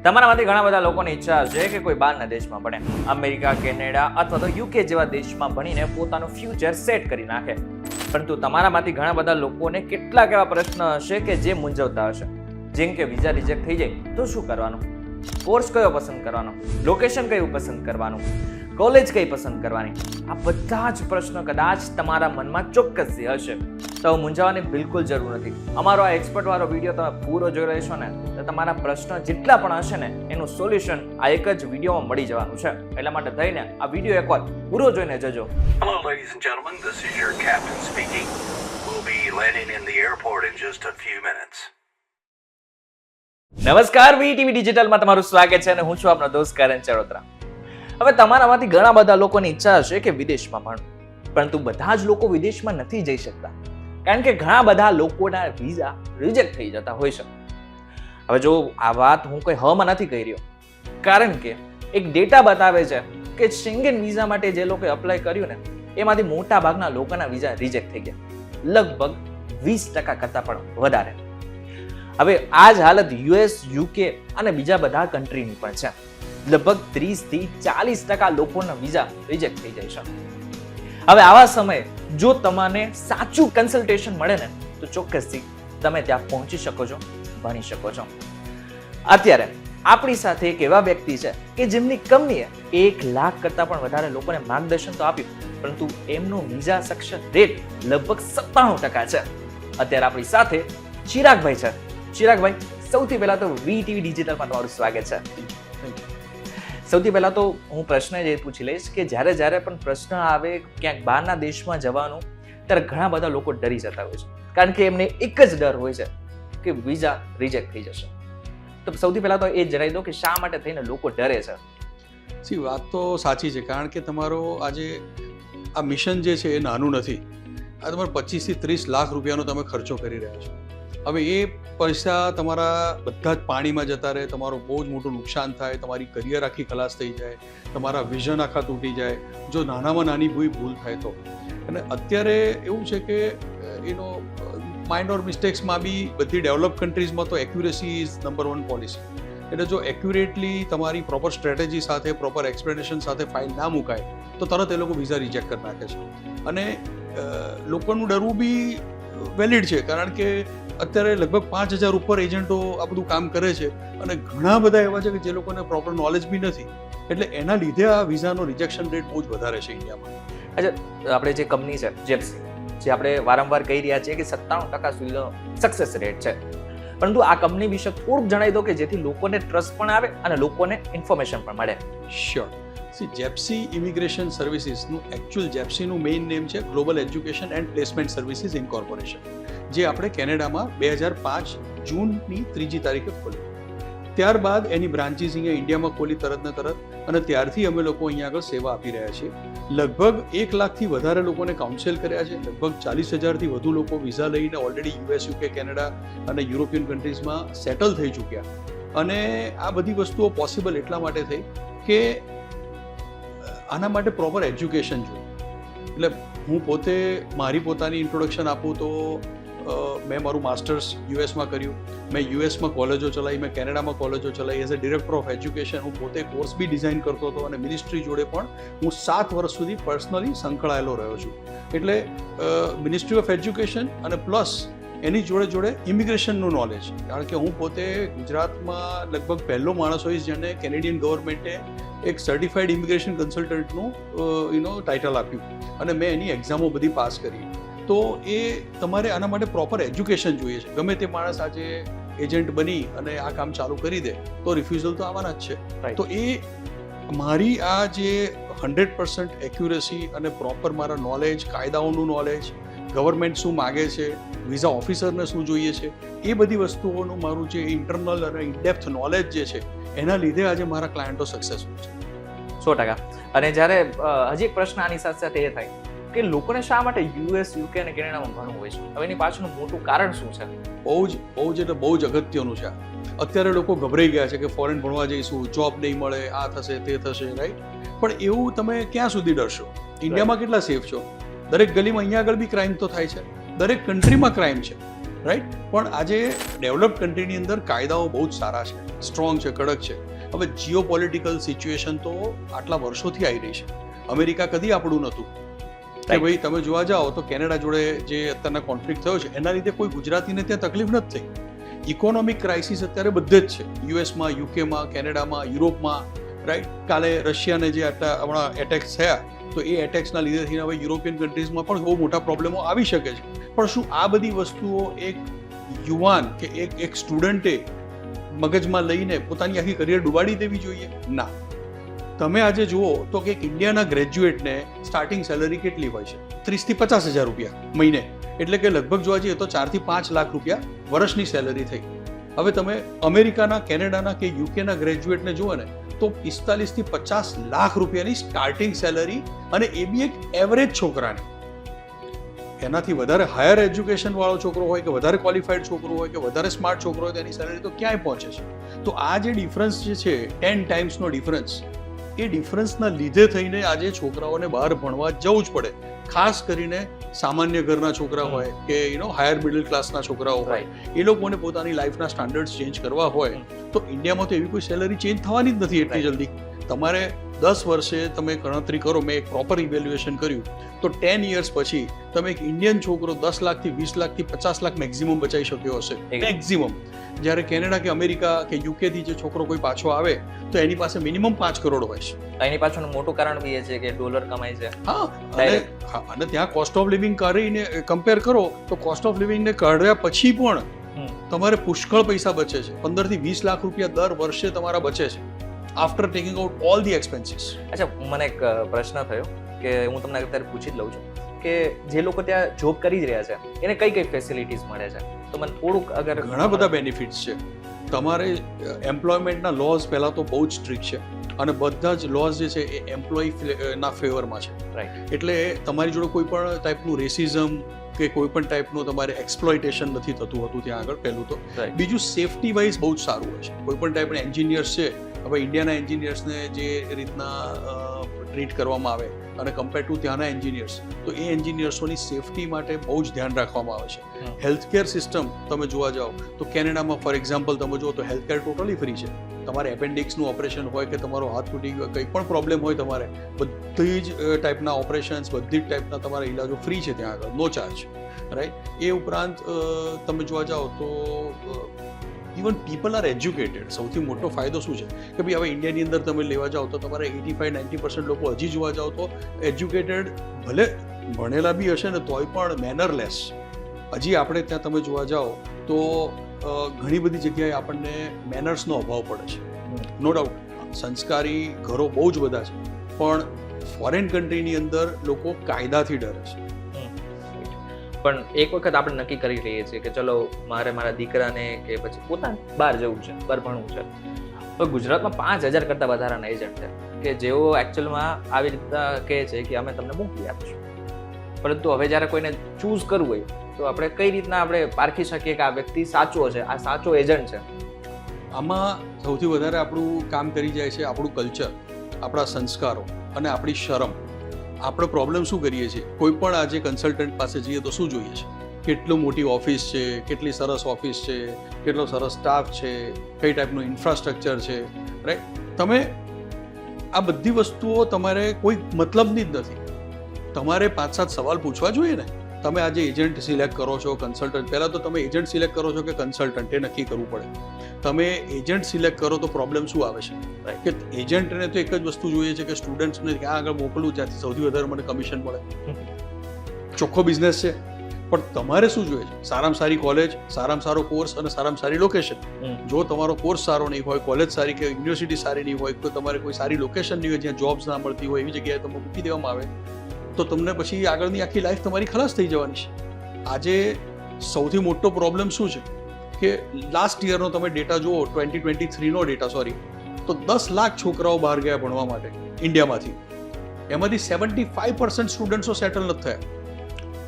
તમારામાંથી ઘણા બધા લોકોની ઈચ્છા હશે કે કોઈ બહારના દેશમાં ભણે, અમેરિકા, કેનેડા અથવા તો યુકે જેવા દેશમાં ભણીને પોતાનું ફ્યુચર સેટ કરી નાખે. પરંતુ તમારામાંથી ઘણા બધા લોકોને કેટલાક એવા પ્રશ્ન હશે કે જે મૂંઝવતા હશે. જેમ કે વિઝા રિજેક્ટ થઈ જાય તો શું કરવાનું, કોર્સ કયો પસંદ કરવાનો, લોકેશન કયું પસંદ કરવાનું, કોલેજ કઈ પસંદ કરવાની. આ બધા જ પ્રશ્નો કદાચ તમારા મનમાં ચોક્કસથી હશે. તો મૂંઝાવાની બિલકુલ જરૂર નથી. અમારો આ એક્સપર્ટ વાળો વિડીયો તમે પૂરો જોઈ રહેશો ને તો તમારા પ્રશ્નો જેટલા પણ હશે ને એનું સોલ્યુશન આ એક જ વિડીયોમાં મળી જવાનું છે. એટલા માટે થઈને આ વિડીયો એકવાર પૂરો જોઈને જજો. Hello, ladies and gentlemen. This is your captain speaking. We'll be landing in the airport in just a few minutes. નમસ્કાર, VTV ડિજિટલમાં તમારું સ્વાગત છે અને હું છું આપનો દોસ્ત કરણ ચરોતરા. હવે તમારામાંથી ઘણા બધા લોકોની ઈચ્છા હશે કે વિદેશમાં ભણવું, પરંતુ બધા જ લોકો વિદેશમાં નથી જઈ શકતા કારણ કે ઘણા બધા લોકોના વિઝા રિજેક્ટ થઈ જતા હોય છે. હવે જો આ વાત હું કોઈ હમાં નથી કહી રહ્યો, કારણ કે એક ડેટા બતાવે છે કે શેંગેન વિઝા માટે જે લોકોએ અપ્લાય કર્યું ને એમાંથી મોટા ભાગના લોકોના વિઝા રિજેક્ટ થઈ ગયા, લગભગ 20% કરતાં પણ વધારે. હવે આ જ હાલત US, UK અને બીજા બધા કન્ટ્રીની પણ છે. લગભગ 30 થી 40% લોકોના વિઝા રિજેક્ટ થઈ જાય છે. હવે આવા સમયે જો તમને સાચું કન્સલ્ટેશન મળે ને તો ચોક્કસથી તમે ત્યાં પહોંચી શકો છો, ભણી શકો છો. અત્યારે આપણી સાથે એક એવા વ્યક્તિ છે કે જેમની કંપનીએ 1 લાખ કરતાં પણ વધારે લોકોને માર્ગદર્શન તો આપ્યું, પરંતુ એમનો વિઝા સક્સેસ રેટ લગભગ 97% છે. અત્યારે આપણી સાથે ચિરાગભાઈ છે. ચિરાગભાઈ, સૌથી પહેલા તો VTV ડિજિટલમાં તમારું સ્વાગત છે. સૌથી પહેલા તો હું પ્રશ્ન જ પૂછી લઈશ કે જ્યારે પણ પ્રશ્ન આવે ક્યાંક બહારના દેશમાં જવાનું ત્યારે ઘણા બધા લોકો ડરી જતા હોય છે, કારણ કે એમને એક જ ડર હોય છે કે વિઝા રિજેક્ટ થઈ જશે. તો સૌથી પહેલા તો એ જણાવી દો કે શા માટે થઈને લોકો ડરે છે. વાત તો સાચી છે, કારણ કે તમારો આજે આ મિશન જે છે એ નાનું નથી. આ તમારે 25 થી 30 લાખ રૂપિયાનો તમે ખર્ચો કરી રહ્યા છો. હવે એ પૈસા તમારા બધા જ પાણીમાં જતા રહે, તમારું બહુ જ મોટું નુકસાન થાય, તમારી કરિયર આખી ખલાસ થઈ જાય, તમારા વિઝન આખા તૂટી જાય જો નાનામાં નાની ભૂલ થાય તો. અને અત્યારે એવું છે કે માઇનોર મિસ્ટેક્સમાં બી બધી ડેવલપ કન્ટ્રીઝમાં તો એક્યુરેસી ઇઝ નંબર 1 પોલિસી. એટલે જો એક્યુરેટલી તમારી પ્રોપર સ્ટ્રેટેજી સાથે, પ્રોપર એક્સપ્લેનેશન સાથે ફાઇલ ના મુકાય તો તરત એ લોકો વિઝા રિજેક્ટ કરી નાખે છે. અને લોકોનું ડરવું બી વેલિડ છે, કારણ કે અત્યારે લગભગ 5000 ઉપર એજન્ટો આ બધું કામ કરે છે અને ઘણા બધા એવા છે કે જે લોકોને પ્રોપર નોલેજ બી નથી. એટલે એના લીધે આ વિઝાનો રિજેક્શન રેટ બહુ જ વધારે છે ઇન્ડિયામાં. અચ્છા, આપણે જે કંપની છે જેપ્સી, જે આપણે વારંવાર કહી રહ્યા છીએ કે 97% સુધીનો સક્સેસ રેટ છે, પરંતુ આ કંપની વિશે થોડુંક જણાવી દો કે જેથી લોકોને ટ્રસ્ટ પણ આવે અને લોકોને ઇન્ફોર્મેશન પણ મળે. શ્યોર. જેપ્સી ઇમિગ્રેશન સર્વિસીસનું એકચ્યુઅલ જેપ્સીનું મેઇન નેમ છે global education and placement services incorporation, જે આપણે કેનેડામાં 2005 જૂનની 3જી તારીખે ખોલી. ત્યારબાદ એની બ્રાન્ચીસ અહીંયા ઇન્ડિયામાં ખોલી તરત ને તરત, અને ત્યારથી અમે લોકો અહીંયા આગળ સેવા આપી રહ્યા છીએ. લગભગ 1 લાખથી વધારે લોકોને કાઉન્સેલ કર્યા છે. લગભગ 40,000થી વધુ લોકો વિઝા લઈને ઓલરેડી US, UK, કેનેડા અને યુરોપિયન કન્ટ્રીઝમાં સેટલ થઈ ચૂક્યા. અને આ બધી વસ્તુઓ પોસિબલ એટલા માટે થઈ કે આના માટે પ્રોપર એજ્યુકેશન જોઈએ. એટલે હું પોતે મારી પોતાની ઇન્ટ્રોડક્શન આપું તો મેં મારું માસ્ટર્સ યુએસમાં કર્યું, મેં યુએસમાં કોલેજો ચલાવી, મેં કેનેડામાં કોલેજો ચલાવી. As a director of education હું પોતે કોર્સ બી ડિઝાઇન કરતો હતો અને મિનિસ્ટ્રી જોડે પણ હું 7 વર્ષ સુધી પર્સનલી સંકળાયેલો રહ્યો છું. એટલે મિનિસ્ટ્રી ઓફ એજ્યુકેશન અને પ્લસ એની જોડે ઇમિગ્રેશનનું નોલેજ, કારણ કે હું પોતે ગુજરાતમાં લગભગ પહેલો માણસ હોઈશ જેને કેનેડિયન ગવર્મેન્ટે એક સર્ટિફાઈડ ઇમિગ્રેશન કન્સલ્ટન્ટનું ટાઇટલ આપ્યું અને મેં એની એક્ઝામો બધી પાસ કરી. તો એ તમારે આના માટે પ્રોપર એજ્યુકેશન જોઈએ છે. ગમે તે માણસ આજે એજન્ટ બની અને આ કામ ચાલુ કરી દે તો રિફ્યુઝલ તો આવવાના જ છે. તો એ મારી આ જે 100% એક્યુરેસી અને પ્રોપર મારા નોલેજ, કાયદાઓનું નોલેજ, ગવર્મેન્ટ શું માગે છે, વિઝા ઓફિસરને શું જોઈએ છે, એ બધી વસ્તુઓનું મારું જે ઇન્ટરનલ અને ઇનડેપ્થ નોલેજ જે છે એના લીધે આજે મારા ક્લાયન્ટો સક્સેસફુલ છે. 100%. અને જ્યારે હજી એક પ્રશ્ન આની સાથે સાથે એ થાય કે લોકોને શા માટે US, UK અને કેનેડામાં ભણવું હોય છે? હવે એની પાછળનું મોટું કારણ શું છે? બહુ જ અગત્યનું છે. અત્યારે લોકો ગભરાઈ ગયા છે કે ફોરેન ભણવા જઈશું, જોબ નહીં મળે, આ થશે તે થશે, રાઈટ? પણ એવું તમે ક્યાં સુધી ડરશો? ઇન્ડિયામાં કેટલા સેફ છો? દરેક ગલીમાં અહીંયા આગળ બી ક્રાઇમ તો થાય છે, દરેક કન્ટ્રીમાં ક્રાઇમ છે. રાઈટ. પણ આજે ડેવલપ કન્ટ્રીની અંદર કાયદાઓ બહુ જ સારા છે, સ્ટ્રોંગ છે, કડક છે. હવે જીઓ પોલિટિકલ સિચ્યુએશન તો આટલા વર્ષોથી આવી રહી છે. અમેરિકા કદી આપણું નહોતું કે ભાઈ તમે જોવા જાઓ તો કેનેડા જોડે જે અત્યારના કોન્ફ્લિક્ટ થયો છે એના લીધે કોઈ ગુજરાતીને ત્યાં તકલીફ નથી થઈ. ઇકોનોમિક ક્રાઇસિસ અત્યારે બધે જ છે, યુએસમાં, યુકેમાં, કેનેડામાં, યુરોપમાં, રાઈટ. કાલે રશિયાને જે આટલા હમણાં એટેક્સ થયા તો એ એટેક્સના લીધેથી હવે યુરોપિયન કન્ટ્રીઝમાં પણ બહુ મોટા પ્રોબ્લેમો આવી શકે છે. પણ શું આ બધી વસ્તુઓ એક યુવાન કે એક સ્ટુડન્ટે મગજમાં લઈને પોતાની આખી કરિયર ડૂબાડી દેવી જોઈએ? ના. તમે આજે જુઓ તો કે એક ઇન્ડિયાના ગ્રેજ્યુએટને સ્ટાર્ટિંગ સેલરી કેટલી હોય છે? 30,000 થી 50,000 રૂપિયા મહિને. એટલે કે લગભગ જોવા જઈએ તો 4 થી 5 લાખ રૂપિયા વર્ષની સેલરી થઈ. હવે તમે અમેરિકાના, કેનેડાના કે યુકેના ગ્રેજ્યુએટને જુઓ ને તો 45 થી 50 લાખ રૂપિયાની સ્ટાર્ટિંગ સેલરી, અને એ બી એક એવરેજ છોકરાને. એનાથી વધારે હાયર એજ્યુકેશન વાળો છોકરો હોય કે વધારે ક્વોલિફાઈડ છોકરો હોય કે વધારે સ્માર્ટ છોકરો હોય તેની સેલરી તો ક્યાંય પહોંચે છે. તો આ જે ડિફરન્સ જે છે 10 ટાઈમ્સનો ડિફરન્સ, એ ડિફરન્સના લીધે થઈને આજે છોકરાઓને બહાર ભણવા જવું જ પડે. ખાસ કરીને સામાન્ય ઘરના છોકરા હોય કે હાયર મિડલ ક્લાસના છોકરાઓ હોય, એ લોકોને પોતાની લાઈફના સ્ટાન્ડર્ડ્સ ચેન્જ કરવા હોય તો ઇન્ડિયામાં તો એવી કોઈ સેલરી ચેન્જ થવાની જ નથી એટલી જલ્દી. તમારે 10 વર્ષે તમે ગણતરી કરો, મેં એક પ્રોપર ઇવેલ્યુએશન કર્યું તો 10 years પછી તમે એક ઇન્ડિયન છોકરો 10 લાખથી 20 લાખથી 50 લાખ મેક્સિમમ બચાવી શક્યો હશે, મેક્સિમમ. જ્યારે કેનેડા કે અમેરિકા કે યુકેથી જે છોકરો કોઈ પાછો આવે તો એની પાસે મિનિમમ 5 કરોડ હોય છે. એની પાછળનું મોટું કારણ બી એ છે કે ડોલર કમાય છે. અને ત્યાં કોસ્ટ ઓફ લિવિંગ કરીને કમ્પેર કરો તો કોસ્ટ ઓફ લિવિંગને કાઢ્યા પછી પણ તમારે પુષ્કળ પૈસા બચે છે. 15 થી 20 લાખ રૂપિયા દર વર્ષે તમારા બચે છે after taking out all the expenses. અચ્છા, મને એક પ્રશ્ન થયો કે હું તમને અત્યારે પૂછી જ લઉં છું કે જે લોકો ત્યાં જોબ કરી જ રહ્યા છે એને કઈ કઈ ફેસિલિટીઝ મળે છે? તો મને થોડુંક અગર. ઘણા બધા બેનિફિટ્સ છે. તમારે એમ્પ્લોયમેન્ટના લોઝ પહેલાં તો બહુ જ સ્ટ્રિક્ટ છે, અને બધા જ લોઝ જે છે એ એમ્પ્લોયી ના ફેવરમાં છે. રાઈટ. એટલે તમારી જોડે કોઈ પણ ટાઈપનું રેસિઝમ કે કોઈ પણ ટાઈપનું તમારે એક્સપ્લોઇટેશન નથી થતું હતું ત્યાં આગળ, પહેલું તો. બીજું, સેફટી વાઇઝ બહુ જ સારું હોય છે. કોઈ પણ ટાઈપના એન્જિનિયર્સ છે, હવે ઇન્ડિયાના એન્જિનિયર્સને જે રીતના ટ્રીટ કરવામાં આવે અને કમ્પેર ટુ ત્યાંના એન્જિનિયર્સ, તો એ એન્જિનિયર્સોની સેફટી માટે બહુ જ ધ્યાન રાખવામાં આવે છે. હેલ્થકેર સિસ્ટમ તમે જોવા જાઓ તો કેનેડામાં ફોર એક્ઝામ્પલ તમે જુઓ તો હેલ્થકેર ટોટલી ફ્રી છે. તમારે એપેન્ડિક્સનું ઓપરેશન હોય કે તમારો હાથ તૂટી ગયો, કંઈ પણ પ્રોબ્લેમ હોય તમારે, બધી જ ટાઈપના ઓપરેશન્સ, બધી જ ટાઈપના તમારા ઇલાજો ફ્રી છે ત્યાં આગળ, નો ચાર્જ. રાઈટ. એ ઉપરાંત તમે જોવા જાઓ તો ઇવન પીપલ આર એજ્યુકેટેડ. સૌથી મોટો ફાયદો શું છે કે ભાઈ હવે ઇન્ડિયાની અંદર તમે લેવા જાઓ તો તમારે 85-90% લોકો હજી જોવા જાઓ તો એજ્યુકેટેડ, ભલે ભણેલા બી હશે ને તોય પણ મેનરલેસ. હજી આપણે ત્યાં તમે જોવા જાઓ તો ઘણી બધી જગ્યાએ આપણને મેનર્સનો અભાવ પડે છે. નો ડાઉટ સંસ્કારી ઘરો બહુ જ બધા છે, પણ ફોરેન કન્ટ્રીની અંદર લોકો કાયદાથી ડરે છે. પણ એક વખત આપણે નક્કી કરી લઈએ છીએ કે ચલો મારે મારા દીકરાને કે પછી પોતાને બહાર જવું છે, બહાર ભણવું છે, તો ગુજરાતમાં 5,000 કરતાં વધારાના એજન્ટ છે કે જેઓ એકચ્યુઅલમાં આવી રીતના કહે છે કે અમે તમને મોકલી આપીશું. પરંતુ હવે જ્યારે કોઈને ચૂઝ કરવું હોય તો આપણે કઈ રીતના આપણે પારખી શકીએ કે આ વ્યક્તિ સાચો છે, આ સાચો એજન્ટ છે? આમાં સૌથી વધારે આપણું કામ કરી જાય છે આપણું કલ્ચર, આપણા સંસ્કારો અને આપણી શરમ. આપણે પ્રોબ્લેમ શું કરીએ છીએ, કોઈ પણ આજે કન્સલ્ટન્ટ પાસે જઈએ તો શું જોઈએ છે? કેટલી મોટી ઓફિસ છે, કેટલી સરસ ઓફિસ છે, કેટલો સરસ સ્ટાફ છે, કઈ ટાઈપનું ઇન્ફ્રાસ્ટ્રક્ચર છે, રાઈટ. તમે આ બધી વસ્તુઓ તમારે કોઈ મતલબની જ નથી. તમારે 5-7 સવાલ પૂછવા જોઈએ ને. તમે આજે એજન્ટ સિલેક્ટ કરો છો, કન્સલ્ટન્ટ, પહેલાં તો તમે એજન્ટ સિલેક્ટ કરો છો કે કન્સલ્ટન્ટ, એ નક્કી કરવું પડે. તમે એજન્ટ સિલેક્ટ કરો તો પ્રોબ્લેમ શું આવે છે કે એજન્ટને તો એક જ વસ્તુ જોઈએ છે કે સ્ટુડન્ટ્સને ક્યાં આગળ મોકલવું જ્યાંથી સૌથી વધારે મને કમિશન મળે. ચોખ્ખો બિઝનેસ છે. પણ તમારે શું જોઈએ છે? સારામાં સારી કોલેજ, સારામાં સારો કોર્સ અને સારામાં સારી લોકેશન. જો તમારો કોર્સ સારો નહીં હોય, કોલેજ સારી કે યુનિવર્સિટી સારી નહીં હોય, તો તમારે કોઈ સારી લોકેશન નહીં હોય જ્યાં જોબ્સ ના મળતી હોય, એવી જગ્યાએ તમને મૂકી દેવામાં આવે તો તમને પછી આગળની આખી લાઈફ તમારી ખલાસ થઈ જવાની છે. આજે સૌથી મોટો પ્રોબ્લેમ શું છે કે લાસ્ટ યરનો તમે ડેટા જુઓ, 2023નો ડેટા, તો 10 લાખ છોકરાઓ બહાર ગયા ભણવા માટે ઇન્ડિયામાંથી. એમાંથી 75% સ્ટુડન્ટ્સો સેટલ નથી થયા.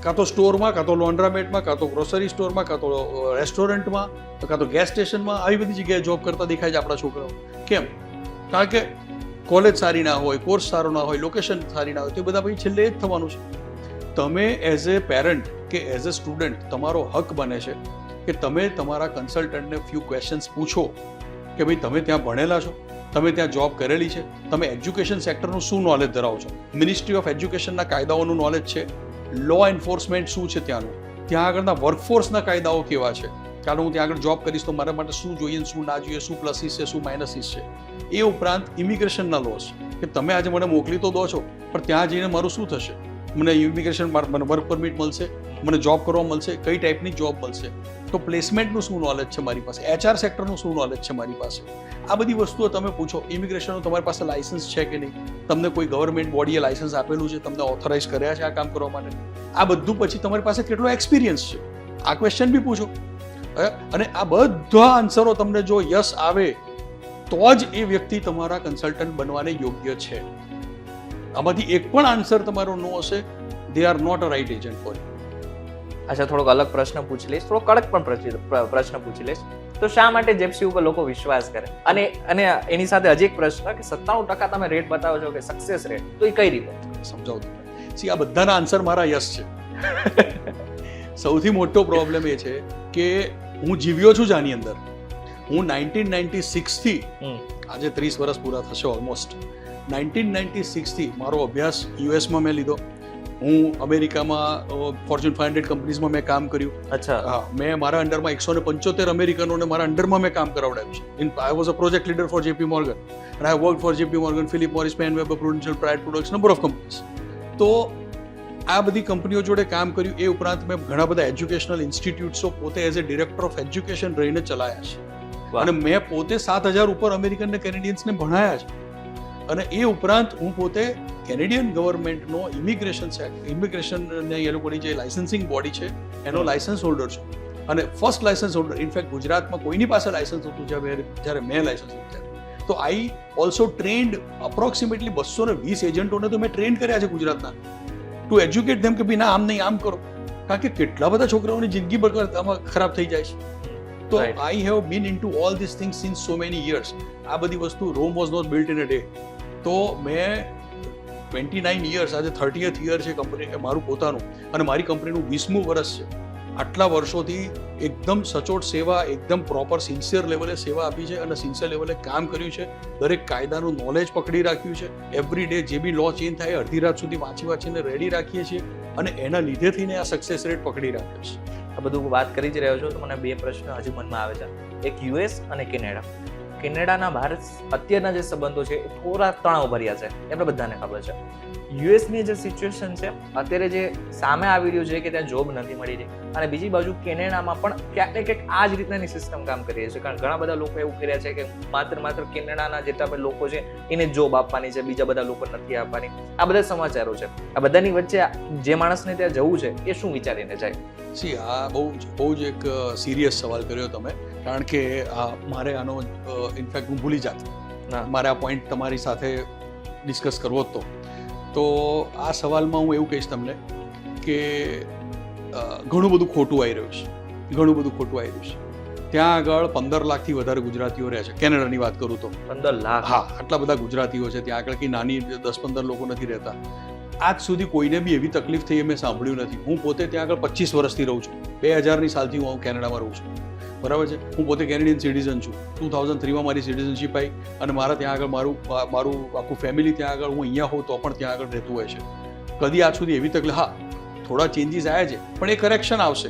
કાં તો સ્ટોરમાં, કાં તો લોન્ડ્રામેટમાં, કાં તો ગ્રોસરી સ્ટોરમાં, કાં તો રેસ્ટોરન્ટમાં, કાં તો ગેસ સ્ટેશનમાં, આવી બધી જગ્યાએ જોબ કરતા દેખાય છે આપણા છોકરાઓ. કેમ? કારણ કે કોલેજ સારી ના હોય, કોર્સ સારો ના હોય, લોકેશન સારી ના હોય, તો એ બધા પછી છેલ્લે જ થવાનું છે. તમે એઝ એ પેરેન્ટ કે એઝ એ સ્ટુડન્ટ તમારો હક બને છે કે તમે તમારા કન્સલ્ટન્ટને ફ્યુ ક્વેશ્ચન્સ પૂછો કે ભાઈ તમે ત્યાં ભણેલા છો, તમે ત્યાં જોબ કરેલી છે, તમે એજ્યુકેશન સેક્ટરનું શું નોલેજ ધરાવો છો, મિનિસ્ટ્રી ઓફ એજ્યુકેશનના કાયદાઓનું નોલેજ છે, લો એન્ફોર્સમેન્ટ શું છે ત્યાંનું, ત્યાં આગળના વર્કફોર્સના કાયદાઓ કેવા છે, કારણ હું ત્યાં આગળ જોબ કરીશ તો મારા માટે શું જોઈએ શું ના જોઈએ, શું પ્લસીસ છે શું માઇનસીસ છે. એ ઉપરાંત ઇમિગ્રેશનના લોસ કે તમે આજે મને મોકલી તો દો છો પણ ત્યાં જઈને મારું શું થશે, મને ઇમિગ્રેશન મને વર્ક પરમિટ મળશે, મને જોબ કરવા મળશે, કઈ ટાઈપની જોબ મળશે, તો પ્લેસમેન્ટનું શું નોલેજ છે મારી પાસે, HR સેક્ટરનું શું નોલેજ છે મારી પાસે, આ બધી વસ્તુઓ તમે પૂછો. ઇમિગ્રેશનનું તમારી પાસે લાયસન્સ છે કે નહીં, તમને કોઈ ગવર્મેન્ટ બોડીએ લાયસન્સ આપેલું છે, તમને ઓથોરાઇઝ કર્યા છે આ કામ કરવા માટે, આ બધું પછી તમારી પાસે કેટલો એક્સપિરિયન્સ છે, આ ક્વેશ્ચન બી પૂછો. અને આ બધા આન્સરો તમને જો યસ આવે તો જ એ વ્યક્તિ તમારા કન્સલ્ટન્ટ બનવાને યોગ્ય છે. આમાંથી એક પણ આન્સર તમારો નો હશે, they are not a right agent for you. અચ્છા, થોડોક અલગ પ્રશ્ન પૂછી લઈશ, થોડો કડક પણ પ્રશ્ન પૂછી લઈશ. તો શા માટે જેપ્સી ઉપર લોકો વિશ્વાસ કરે? અને એની સાથે હજી એક પ્રશ્ન કે 97% તમે રેટ બતાવો છો કે સક્સેસ રેટ, તો એ કઈ રીતે સમજાવું તમને? સી આ બધાના આન્સર મારા યસ છે. સૌથી મોટો પ્રોબ્લેમ એ છે કે હું જીવ્યો છું આની અંદર. હું 1996 થી આજે 30 વર્ષ પૂરા થશે ઓલમોસ્ટ. 1996 થી મારો અભ્યાસ યુએસમાં મેં લીધો, હું અમેરિકામાં ફોર્ચ્યુન 500 કંપનીઝમાં મેં કામ કર્યું. અચ્છા. હા, મેં મારા અંડરમાં 175 અમેરિકનોને મારા અંડરમાં મેં કામ કરાવડાવ્યું છે. I was a project leader for JP Morgan and I worked for JP Morgan, Philip Morris, Penn Weber, Prudential, Pride Products, number of companies. તો આ બધી કંપનીઓ જોડે કામ કર્યું. એ ઉપરાંત મેં ઘણા બધા એજ્યુકેશનલ ઇન્સ્ટિટ્યૂટ્સો પોતે as a director of education રહીને ચલાયા છે. અને મેં પોતે 7,000 ઉપર અમેરિકન ને કેનેડિયન્સને ભણાયા છે. અને એ ઉપરાંત હું પોતે કેનેડિયન ગવર્મેન્ટનો ઇમિગ્રેશનને એ લોકોની જે લાયસન્સિંગ બોડી છે એનો લાયસન્સ હોલ્ડર છું. અને ફર્સ્ટ લાયસન્સ હોલ્ડર, ઇનફેક્ટ ગુજરાતમાં કોઈની પાસે લાયસન્સ હતું જ્યારે મેં લાયસન્સ લીધું. તો આઈ ઓલ્સો ટ્રેન્ડ અપ્રોક્સિમેટલી 220 એજન્ટોને તો મેં ટ્રેન કર્યા છે ગુજરાતના, ટુ એજ્યુકેટ ધેમ કે ભાઈ ના આમ નહીં આમ કરો, કારણ કે કેટલા બધા છોકરાઓની જિંદગી ખરાબ થઈ જાય છે. તો I have been into all this things since so many years. આ બધી વસ્તુ Rome was not built in a day. તો મેં 29 યર્સ, આજે 30th યર છે કંપની મારું પોતાનું, અને મારી કંપનીનું 20મું વર્ષ છે. આટલા વર્ષોથી એકદમ સચોટ સેવા, એકદમ પ્રોપર સિન્સિયર લેવલે સેવા આપી છે અને સિન્સિયર લેવલે કામ કર્યું છે. દરેક કાયદાનું નોલેજ પકડી રાખ્યું છે. એવરી ડે જે બી લો ચેન્જ થાય અડધી રાત સુધી વાંચીને રેડી રાખીએ છીએ, અને એના લીધે થઈને આ સક્સેસ રેટ પકડી રાખ્યો છે. આ બધું વાત કરી જ રહ્યો છો તો મને બે પ્રશ્ન હજી મનમાં આવે છે. એક US અને કેનેડા. કેનેડાના ભારત અત્યારના જે સંબંધો છે એ થોડા તણાવ ભર્યા છે, એમને બધાને ખબર છે. યુએસની જે સિચ્યુએશન છે અત્યારે, જે સામે આવી રહ્યું છે કે ત્યાં જોબ નથી મળી રહી, અને બીજી બાજુ કેનેડામાં પણ ક્યાંક ને ક્યાંક આ જ રીતની સિસ્ટમ કામ કરી રહી છે. કારણ ઘણા બધા લોકો એવું કર્યા છે કે માત્ર કેનેડાના જેટલા પણ લોકો છે એને જોબ આપવાની છે, બીજા બધા લોકો નથી આપવાની. આ બધા સમાચારો છે. આ બધાની વચ્ચે જે માણસને ત્યાં જવું છે એ શું વિચારીને જાય? સી આ બહુ જ એક સિરિયસ સવાલ કર્યો તમે, કારણ કે મારે આનો ઇનફેક્ટ હું ભૂલી જાત, મારે આ પોઈન્ટ તમારી સાથે ડિસ્કસ કરવો હતો. તો આ સવાલમાં હું એવું કહીશ તમને કે ઘણું બધું ખોટું આવી રહ્યું છે, ઘણું બધું ખોટું આવી રહ્યું છે. ત્યાં આગળ 15 લાખથી વધારે ગુજરાતીઓ રહે છે. કેનેડાની વાત કરું તો 15 લાખ, હા, આટલા બધા ગુજરાતીઓ છે ત્યાં આગળ, કે નાની 10-15 લોકો નથી રહેતા. આજ સુધી કોઈને બી એવી તકલીફ થઈ મેં સાંભળ્યું નથી. હું પોતે ત્યાં આગળ 25 વર્ષથી રહું છું. 2000ની સાલથી હું કેનેડામાં રહું છું, બરાબર છે. હું પોતે કેનેડિયન સિટીઝન છું. 2003માં મારી સિટીઝનશીપ આવી, અને મારા ત્યાં આગળ મારું આખું ફેમિલી ત્યાં આગળ, હું અહીંયા હોઉં તો પણ ત્યાં આગળ રહેતું હોય છે. કદી આજ સુધી એવી તકલીફ, હા, થોડા ચેન્જીસ આવ્યા છે પણ એ કરેક્શન આવશે.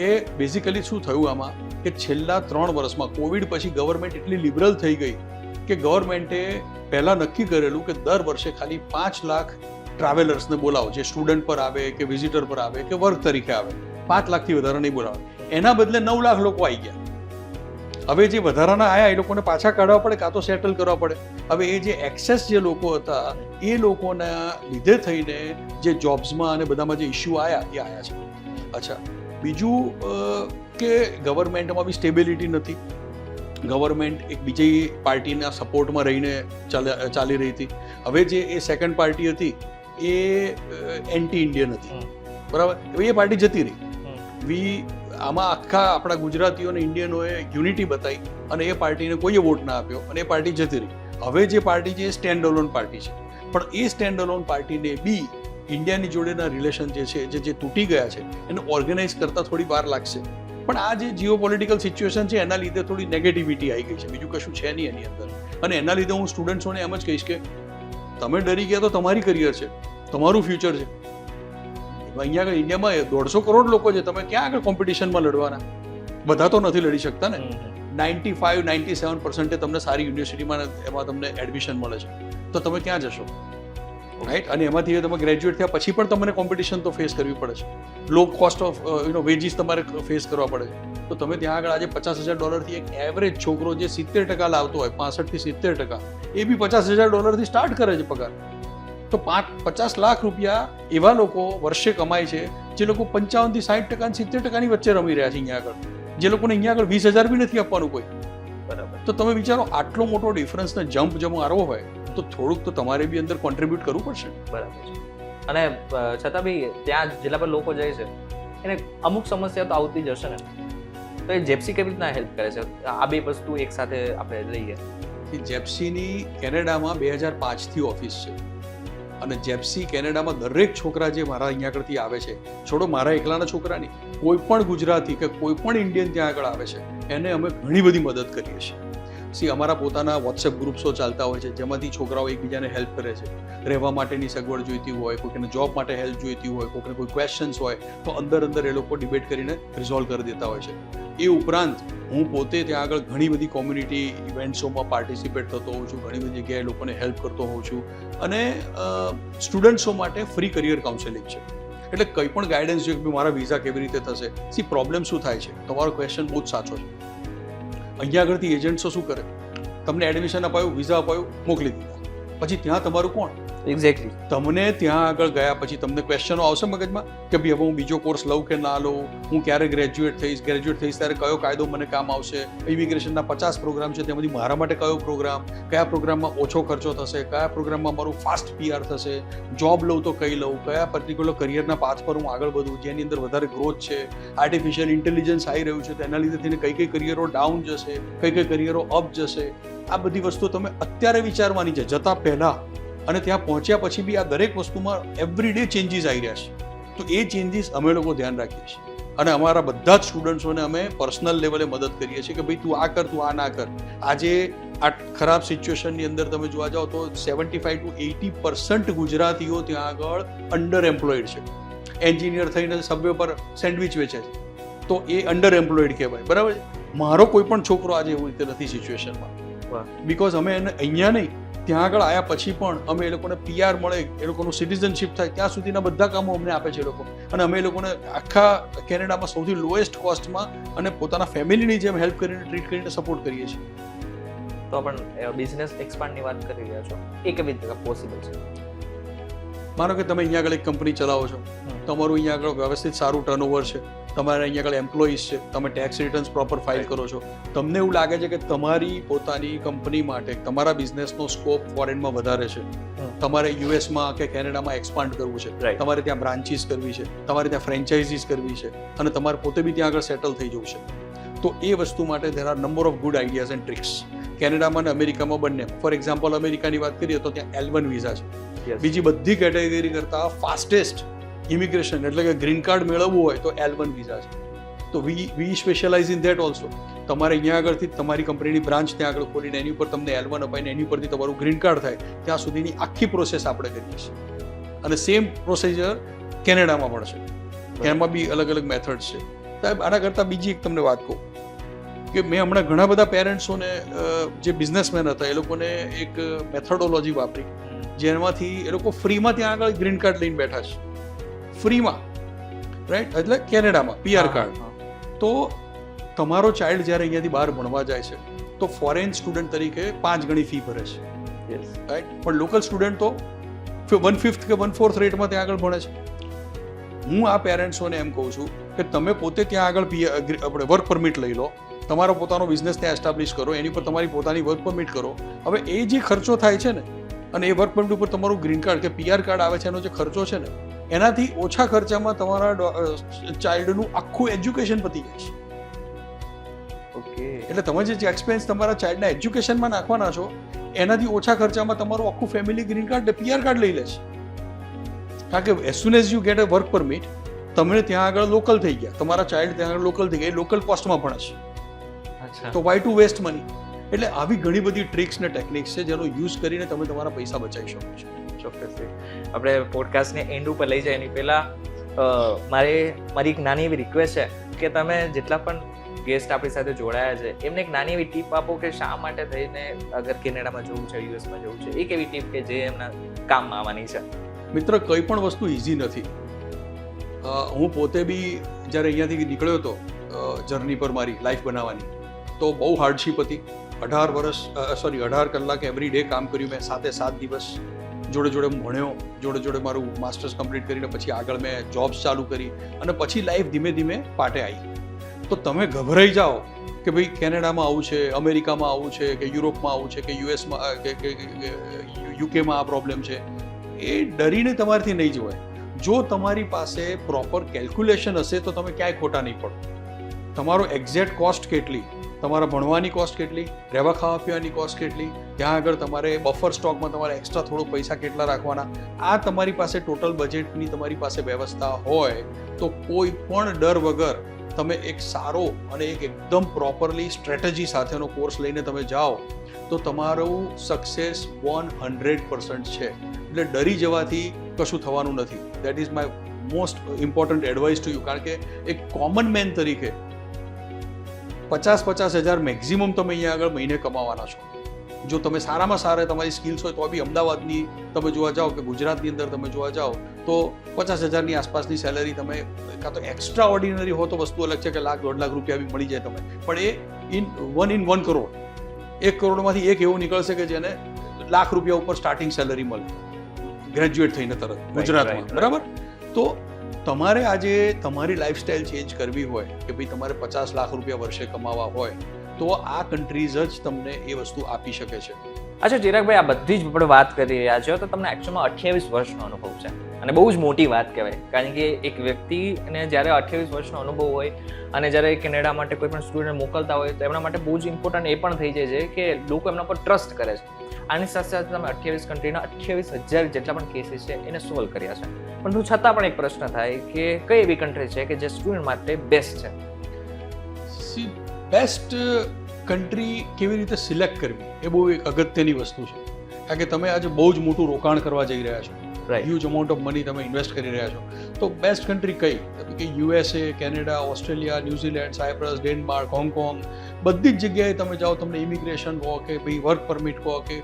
એ બેઝિકલી શું થયું આમાં કે છેલ્લા 3 વર્ષમાં કોવિડ પછી ગવર્મેન્ટ એટલી લિબરલ થઈ ગઈ કે ગવર્મેન્ટે પહેલાં નક્કી કરેલું કે દર વર્ષે ખાલી 5 લાખ ટ્રાવેલર્સને બોલાવો, જે સ્ટુડન્ટ પર આવે કે વિઝિટર પર આવે કે વર્ક તરીકે આવે. 5 લાખથી વધારે નહીં બોલાવે. એના બદલે 9 લાખ લોકો આવી ગયા. હવે જે વધારાના આવ્યા એ લોકોને પાછા કાઢવા પડે, કાં તો સેટલ કરવા પડે. હવે એ જે એક્સેસ જે લોકો હતા એ લોકોના લીધે થઈને જે જોબ્સમાં અને બધામાં જે ઇસ્યુ આવ્યા એ આવ્યા છે. અચ્છા, બીજું કે ગવર્મેન્ટમાં બી સ્ટેબિલિટી નથી. ગવર્મેન્ટ એક બીજી પાર્ટીના સપોર્ટમાં રહીને ચાલી રહી હતી. હવે જે એ સેકન્ડ પાર્ટી હતી એ એન્ટી ઇન્ડિયન હતી, બરાબર. હવે એ પાર્ટી જતી રહી. આમાં આખા આપણા ગુજરાતીઓ અને ઇન્ડિયનોએ યુનિટી બતાવી અને એ પાર્ટીને કોઈએ વોટ ના આપ્યો અને એ પાર્ટી જતી રહી. હવે જે પાર્ટી છે એ સ્ટેન્ડ અલોન પાર્ટી છે, પણ એ સ્ટેન્ડ અલોન પાર્ટીને બી ઇન્ડિયાની જોડેના રિલેશન જે છે જે તૂટી ગયા છે એને ઓર્ગેનાઇઝ કરતા થોડી વાર લાગશે. પણ આ જે જીઓ પોલિટિકલ સિચ્યુએશન છે એના લીધે થોડી નેગેટિવિટી આવી ગઈ છે, બીજું કશું છે નહીં એની અંદર. અને એના લીધે હું સ્ટુડન્ટ્સોને એમ જ કહીશ કે તમે ડરી ગયા તો તમારી કરિયર છે, તમારું ફ્યુચર છે. અહીંયા આગળ ઇન્ડિયામાં 150 કરોડ લોકો છે, તમે ક્યાં આગળ કોમ્પિટિશનમાં લડવાના? બધા તો નથી લડી શકતા ને. 95-97% તમને સારી યુનિવર્સિટીમાં એમાં તમને એડમિશન મળે છે, તો તમે ક્યાં જશો? રાઈટ. અને એમાંથી તમે ગ્રેજ્યુએટ થયા પછી પણ તમને કોમ્પિટિશન તો ફેસ કરવી પડે છે, લો કોસ્ટ ઓફ વેજીસ તમારે ફેસ કરવા પડે છે. તો તમે ત્યાં આગળ આજે $50,000 એક એવરેજ છોકરો જે 70% લાવતો હોય, 65 થી 70%, એ બી $50,000 સ્ટાર્ટ કરે છે પગાર. તો 50 લાખ રૂપિયા એવા લોકો વર્ષે કમાય છે જે લોકો 55 થી 60% અને 70% ની વચ્ચે રમી રહ્યા છે અહીંયા આગળ, જે લોકોને અહીંયા આગળ 20,000 બી નથી આપવાનું કોઈ. બરાબર. તો તમે વિચારો આટલો મોટો ડિફરન્સને જમ્પ જો મારવો હોય તો થોડુંક તો તમારે બી અંદર કોન્ટ્રીબ્યુટ કરવું પડશે. બરાબર છે. અને છતાં બી ત્યાં જેટલા પણ લોકો જાય છે એને અમુક સમસ્યા તો આવતી જ હશે ને, તો એ જેપ્સી કેવી રીતના હેલ્પ કરે છે? આ બે વસ્તુ એક સાથે આપણે લઈએ. જેપ્સીની કેનેડામાં 2005 થી ઓફિસ છે, અને જેપ્સી કેનેડામાં દરેક છોકરા જે મારા અહીંયા આગળથી આવે છે, છોડો મારા એકલાના છોકરા નહીં, કોઈ પણ ગુજરાતી કે કોઈ પણ ઇન્ડિયન ત્યાં આગળ આવે છે એને અમે ઘણી બધી મદદ કરીએ છીએ. અમારા પોતાના વોટ્સએપ ગ્રુપ્સો ચાલતા હોય છે જેમાંથી છોકરાઓ એકબીજાને હેલ્પ કરે છે. રહેવા માટેની સગવડ જોઈતી હોય, કોઈને જોબ માટે હેલ્પ જોઈતી હોય, કોઈને કોઈ ક્વેશ્ચન્સ હોય તો અંદર એ લોકો ડિબેટ કરીને રિઝોલ્વ કરી દેતા હોય છે. એ ઉપરાંત હું પોતે ત્યાં આગળ ઘણી બધી કોમ્યુનિટી ઇવેન્ટ્સોમાં પાર્ટિસિપેટ થતો હોઉં છું, ઘણી બધી જગ્યાએ લોકોને હેલ્પ કરતો હોઉં છું. અને સ્ટુડન્ટ્સો માટે ફ્રી કરિયર કાઉન્સેલિંગ છે, એટલે કંઈ પણ ગાઈડન્સ જોઈએ કે મારા વિઝા કેવી રીતે થશે. પ્રોબ્લેમ શું થાય છે, તમારો ક્વેશ્ચન બહુ જ સાચો છે. અહીંયા આગળથી એજન્ટ્સો શું કરે, તમને એડમિશન અપાયું, વિઝા અપાયું, મોકલી દીધા, પછી ત્યાં તમારું કોણ? એક્ઝેક્ટલી. તમને ત્યાં આગળ ગયા પછી તમને ક્વેશ્ચનો આવશે મગજમાં કે ભાઈ હવે હું બીજો કોર્સ લઉં કે ના લઉં, હું ક્યારે ગ્રેજ્યુએટ થઈશ ત્યારે કયો કાયદો મને કામ આવશે, ઇમિગ્રેશનના 50 પ્રોગ્રામ છે તેમાંથી મારા માટે કયો પ્રોગ્રામ, કયા પ્રોગ્રામમાં ઓછો ખર્ચો થશે, કયા પ્રોગ્રામમાં મારું ફાસ્ટ PR થશે, જોબ લઉં તો કઈ લઉં, કયા પર્ટિક્યુલર કરિયરના પાથ પર હું આગળ વધું જેની અંદર વધારે ગ્રોથ છે, આર્ટિફિશિયલ ઇન્ટેલિજન્સ આવી રહ્યું છે તેના લીધે થઈને કઈ કરિયરો ડાઉન જશે, કઈ કરિયરો અપ જશે. આ બધી વસ્તુઓ તમે અત્યારે વિચારવાની છે જતા પહેલા, અને ત્યાં પહોંચ્યા પછી બી આ દરેક વસ્તુમાં એવરીડે ચેન્જીસ આવી રહ્યા છે. તો એ ચેન્જીસ અમે લોકો ધ્યાન રાખીએ છીએ, અને અમારા બધા જ સ્ટુડન્ટ્સોને અમે પર્સનલ લેવલે મદદ કરીએ છીએ કે ભાઈ તું આ કર, તું આ ના કર. આજે આ ખરાબ સિચ્યુએશનની અંદર તમે જોવા જાઓ તો 75 to 80% ગુજરાતીઓ ત્યાં આગળ અંડર એમ્પ્લોયડ છે. એન્જિનિયર થઈને સબવે પર સેન્ડવિચ વેચે છે, તો એ અંડર એમ્પ્લોયડ કહેવાય. બરાબર છે. મારો કોઈ પણ છોકરો આજે એવી રીતે નથી સિચ્યુએશનમાં, બીકોઝ અમે એને અહીંયા નહીં ત્યાં આગળ આવ્યા પછી પણ અમે એ લોકોને PR મળે, એ લોકોનું સિટીઝનશીપ થાય ત્યાં સુધીના બધા કામો અમને આપે છે એ લોકો, અને અમે એ લોકોને આખા કેનેડામાં સૌથી લોએસ્ટ કોસ્ટમાં અને પોતાના ફેમિલીની જેમ હેલ્પ કરીને ટ્રીટ કરીને સપોર્ટ કરીએ છીએ. તો પણ બિઝનેસ એક્સપાન્ડની વાત કરી રહ્યા છો, એ કેવી રીતે પોસિબલ છે? માનો કે તમે અહીંયા આગળ એક કંપની ચલાવો છો, તમારું અહીંયા આગળ વ્યવસ્થિત સારું ટર્નઓવર છે, તમારે અહીંયા આગળ એમ્પ્લોઈઝ છે, તમે ટેક્સ રિટર્ન્સ પ્રોપર ફાઇલ કરો છો, તમને એવું લાગે છે કે તમારી પોતાની કંપની માટે તમારા બિઝનેસનો સ્કોપ ફોરેનમાં વધારે છે, તમારે યુએસમાં કે કેનેડામાં એક્સપાન્ડ કરવું છે, તમારે ત્યાં બ્રાન્ચીસ કરવી છે, તમારે ત્યાં ફ્રેન્ચાઇઝીસ કરવી છે, અને તમારે પોતે બી ત્યાં આગળ સેટલ થઈ જવું છે, તો એ વસ્તુ માટે there are number of good ideas and tricks. કેનેડામાં અને અમેરિકામાં બંને. ફોર એક્ઝામ્પલ અમેરિકાની વાત કરીએ તો ત્યાં L1 વિઝા છે, બીજી બધી કેટેગરી કરતા ફાસ્ટેસ્ટ ઇમિગ્રેશન એટલે કે ગ્રીન કાર્ડ મેળવવું હોય તો L1 વિઝા છે. તો વી સ્પેશિયલાઇઝ ઇન ધેટ ઓલ્સો. તમારે અહીંયા આગળથી તમારી કંપનીની બ્રાન્ચ ત્યાં આગળ ખોલીને એની ઉપર તમને L1 અપાઈને એની ઉપરથી તમારું ગ્રીન કાર્ડ થાય ત્યાં સુધીની આખી પ્રોસેસ આપણે કરીએ છીએ. અને સેમ પ્રોસિજર કેનેડામાં પણ છે, એમાં બી અલગ અલગ મેથડ્સ છે. સાહેબ આના કરતાં બીજી એક તમને વાત કહું કે મેં હમણાં ઘણા બધા પેરેન્ટ્સોને જે બિઝનેસમેન હતા એ લોકોને એક મેથોડોલોજી વાપરી જેમાંથી એ લોકો ફ્રીમાં ત્યાં આગળ ગ્રીન કાર્ડ લઈને બેઠા છે, ફ્રીમાં, રાઈટ, એટલે કેનેડામાં PR કાર્ડ. તો તમારો ચાઇલ્ડ જ્યારે અહીંયાથી બહાર ભણવા જાય છે તો ફોરેન સ્ટુડન્ટ તરીકે 5 ગણી ફી ભરે છે, રાઈટ, પણ લોકલ સ્ટુડન્ટ તો 1/5 કે 1/4 રેટમાં ત્યાં આગળ ભણે છે. હું આ પેરેન્ટ્સોને એમ કહું છું કે તમે પોતે ત્યાં આગળ આપણે વર્ક પરમિટ લઈ લો, તમારો પોતાનો બિઝનેસ ત્યાં એસ્ટાબ્લિશ કરો, એની પર તમારી પોતાની વર્ક પરમિટ કરો. હવે એ જે ખર્ચો થાય છે ને, અને એ વર્ક પરમિટ ઉપર તમારું ગ્રીન કાર્ડ કે PR કાર્ડ આવે છે એનો જે ખર્ચો છે ને, એનાથી ઓછા ખર્ચામાં તમારા ચાઇલ્ડનું આખું એજ્યુકેશન પતી જાય છે. ઓકે. એટલે તમે જે એક્સપેન્સ તમારા ચાઇલ્ડના એજ્યુકેશનમાં નાખવાના છો એનાથી ઓછા ખર્ચામાં તમારું આખું family green card PR card લઈ લે છે. કારણ કે as soon as you get a work permit તમે ત્યાં આગળ લોકલ થઈ ગયા, તમારા ચાઇલ્ડ ત્યાં આગળ લોકલ થઈ ગયા, એ લોકલ કોસ્ટમાં ભણે છે, અચ્છા તો વાય ટુ વેસ્ટ મની. એટલે આવી ઘણી બધી ટ્રિક્સ ને ટેકનિક્સ છે જેનો યુઝ કરીને તમે તમારા પૈસા બચાવી શકો છો. ચોક્કસથી. આપણે પોડકાસ્ટને એન્ડ ઉપર લઈ જાય એની પહેલા મારી એક નાની એવી રિક્વેસ્ટ છે કે તમે જેટલા પણ ગેસ્ટ આપણી સાથે જોડાયા છે એમને એક નાની એવી ટીપ આપો કે શા માટે થઈને અગર કેનેડામાં જવું છે, યુએસમાં જવું છે, એક એવી ટીપ કે જે એમના કામમાં આવવાની છે. મિત્ર, કઈ પણ વસ્તુ ઇઝી નથી. હું પોતે બી જ્યારે અહીંયાથી નીકળ્યો હતો જર્ની પર મારી લાઈફ બનાવવાની, તો બહુ હાર્ડશીપ હતી. 18 કલાક એવરી ડે કામ કર્યું મેં, 7 દિવસ જોડે જોડે હું ભણ્યો, જોડે જોડે મારું માસ્ટર્સ કમ્પ્લીટ કરીને પછી આગળ મેં જોબ્સ ચાલુ કરી અને પછી લાઈફ ધીમે ધીમે પાટે આવી. તો તમે ગભરાઈ જાઓ કે ભાઈ કેનેડામાં આવું છે, અમેરિકામાં આવું છે, કે યુરોપમાં આવું છે, કે યુએસમાં કે યુકેમાં આ પ્રોબ્લેમ છે, એ ડરીને તમારાથી નહીં જોવાય. જો તમારી પાસે પ્રોપર કેલ્ક્યુલેશન હશે તો તમે ક્યાંય ખોટા નહીં પડો. તમારો એક્ઝેક્ટ કોસ્ટ કેટલી, તમારા ભણવાની કોસ્ટ કેટલી, રહેવા ખાવા પીવાની કોસ્ટ કેટલી, ત્યાં આગળ તમારે બફર સ્ટોકમાં તમારે એક્સ્ટ્રા થોડો પૈસા કેટલા રાખવાના, આ તમારી પાસે ટોટલ બજેટની તમારી પાસે વ્યવસ્થા હોય તો કોઈ પણ ડર વગર તમે એક સારો અને એક એકદમ પ્રોપરલી સ્ટ્રેટેજી સાથેનો કોર્સ લઈને તમે જાઓ તો તમારું સક્સેસ 100% છે. એટલે ડરી જવાથી કશું થવાનું નથી. That is my most important advice to you. કારણ કે એક કોમન મેન તરીકે 50 હજાર મેક્ઝિમમ તમે અહીંયા આગળ મહિને કમાવાના છો. જો તમે સારામાં સારા તમારી સ્કિલ્સ હોય તો બી અમદાવાદની તમે જોવા જાઓ કે ગુજરાતની અંદર તમે જોવા જાઓ તો 50,000ની આસપાસની સેલરી તમે કાં તો એક્સ્ટ્રા ઓર્ડિનરી હો તો વસ્તુ અલગ છે કે લાખ 1.5 લાખ રૂપિયા બી મળી જાય તમે, પણ એ ઇન 1 કરોડ, 1 કરોડમાંથી એક એવું નીકળશે કે જેને લાખ રૂપિયા ઉપર સ્ટાર્ટિંગ સેલરી મળે ગ્રેજ્યુએટ થઈને તરત ગુજરાતમાં. બરાબર? તો તમારે આજે તમારી લાઈફસ્ટાઈલ ચેન્જ કરવી હોય કે ભાઈ તમારે 50 લાખ રૂપિયા વર્ષે કમાવા હોય તો આ કન્ટ્રીઝ જ તમને એ વસ્તુ આપી શકે છે. અચ્છા ચિરાગભાઈ, આ બધી જ આપણે વાત કરી રહ્યા છો તો તમને એકચ્યુઅલમાં 28 વર્ષનો અનુભવ છે અને બહુ જ મોટી વાત કહેવાય. કારણ કે એક વ્યક્તિને જ્યારે 28 વર્ષનો અનુભવ હોય અને જ્યારે કેનેડા માટે કોઈ પણ સ્ટુડન્ટ મોકલતા હોય તો એમના માટે બહુ જ ઇમ્પોર્ટન્ટ એ પણ થઈ જાય છે કે લોકો એમના પર ટ્રસ્ટ કરે છે. આની સાથે સાથે તમે 28 કન્ટ્રીના 28,000 જેટલા પણ કેસીસ છે એને સોલ્વ કર્યા છે. પરંતુ છતાં પણ એક પ્રશ્ન થાય કે કઈ એવી કન્ટ્રી છે કે જે સ્ટુડન્ટ માટે બેસ્ટ છે? બેસ્ટ કન્ટ્રી કેવી રીતે સિલેક્ટ કરવી એ બહુ એક અગત્યની વસ્તુ છે. કારણ કે તમે આજે બહુ જ મોટું રોકાણ કરવા જઈ રહ્યા છો, હ્યુજ અમાઉન્ટ ઓફ મની તમે ઇન્વેસ્ટ કરી રહ્યા છો, તો બેસ્ટ કન્ટ્રી કઈ? કે USA, Canada, Australia, New Zealand, Cyprus, Denmark, Hong Kong, બધી જ જગ્યાએ તમે જાઓ તમને ઇમિગ્રેશન કહો કે ભાઈ વર્ક પરમિટ કહો કે